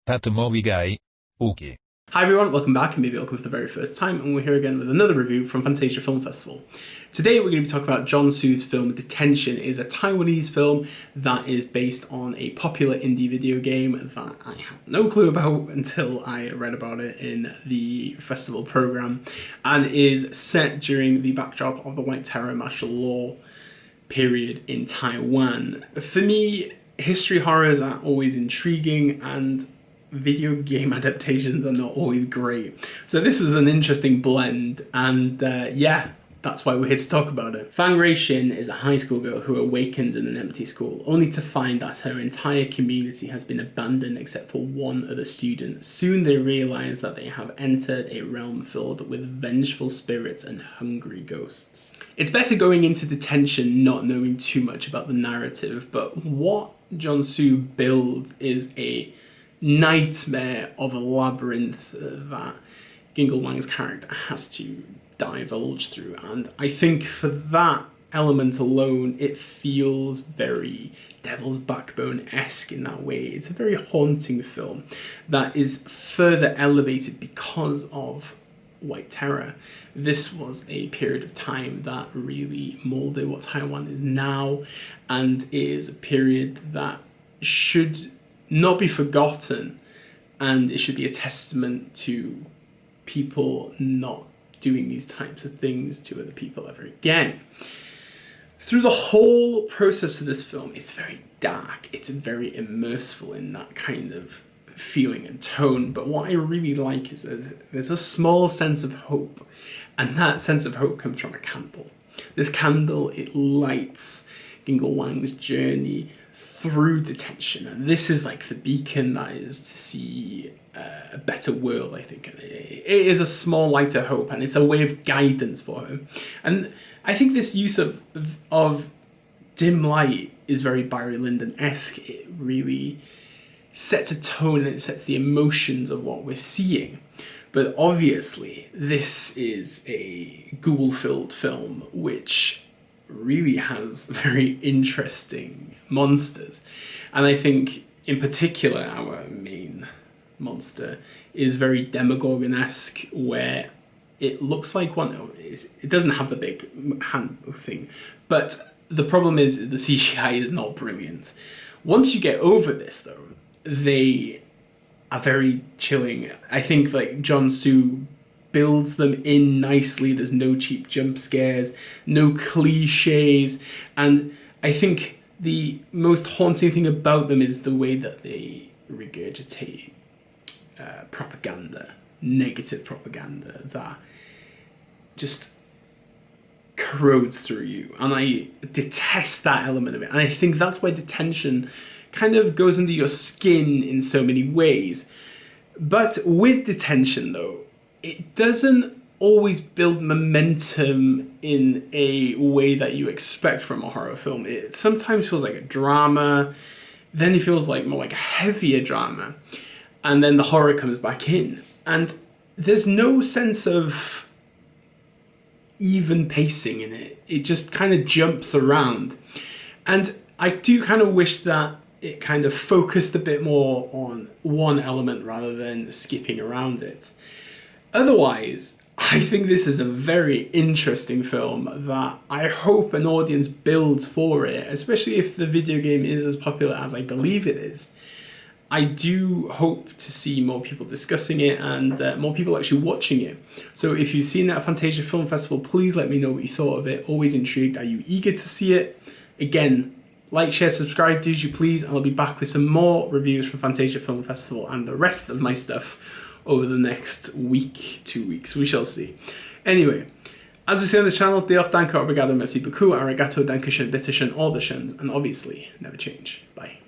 thatmovieguyUK. Hi everyone, welcome back, and maybe welcome for the very first time, and we're here again with another review from Fantasia Film Festival. Today we're going to be talking about John Su's film Detention. It is a Taiwanese film that is based on a popular indie video game that I had no clue about until I read about it in the festival program, and is set during the backdrop of the White Terror martial law period in Taiwan. For me, history horrors are always intriguing, and video game adaptations are not always great. So this is an interesting blend, and yeah, that's why we're here to talk about it. Fang Rei Shin is a high school girl who awakens in an empty school, only to find that her entire community has been abandoned except for one other student. Soon they realize that they have entered a realm filled with vengeful spirits and hungry ghosts. It's better going into Detention not knowing too much about the narrative, but what John Su builds is a nightmare of a labyrinth that Gingle Wang's character has to divulge through, and I think for that element alone it feels very Devil's Backbone-esque in that way. It's a very haunting film that is further elevated because of White Terror. This was a period of time that really molded what Taiwan is now, and is a period that should not be forgotten, and it should be a testament to people not doing these types of things to other people ever again. Through the whole process of this film, it's very dark, it's very immersive in that kind of feeling and tone, but what I really like is there's a small sense of hope, and that sense of hope comes from a candle. This candle, it lights Gingle Wang's journey through detention, and this is like the beacon that is to see a better world. I think it is a small light of hope, and it's a way of guidance for him. And I think this use of dim light is very Barry Lyndon-esque. It really sets a tone and it sets the emotions of what we're seeing. But obviously this is a ghoul-filled film which really has very interesting monsters, and I think in particular our main monster is very Demogorgon-esque, where it looks like one. It doesn't have the big hand thing, but the problem is the CGI is not brilliant. Once you get over this though, they are very chilling. I think like John Su builds them in nicely. There's no cheap jump scares, no cliches, and I think the most haunting thing about them is the way that they regurgitate propaganda, negative propaganda that just corrodes through you, and I detest that element of it, and I think that's why Detention kind of goes under your skin in so many ways. But with Detention though, it doesn't always build momentum in a way that you expect from a horror film. It sometimes feels like a drama, then it feels like more like a heavier drama, and then the horror comes back in. And there's no sense of even pacing in it. It just kind of jumps around. And I do kind of wish that it kind of focused a bit more on one element rather than skipping around it. Otherwise, I think this is a very interesting film that I hope an audience builds for it, especially if the video game is as popular as I believe it is. I do hope to see more people discussing it and more people actually watching it. So if you've seen it at Fantasia Film Festival, please let me know what you thought of it. Always intrigued. Are you eager to see it? Again, like, share, subscribe, do as you please, and I'll be back with some more reviews from Fantasia Film Festival and the rest of my stuff over the next week, 2 weeks. We shall see. Anyway, as we say on this channel, diolch, danke, obrigado, merci beaucoup, arigato, dankeschön, bitteschön, all the shuns, and obviously, never change. Bye.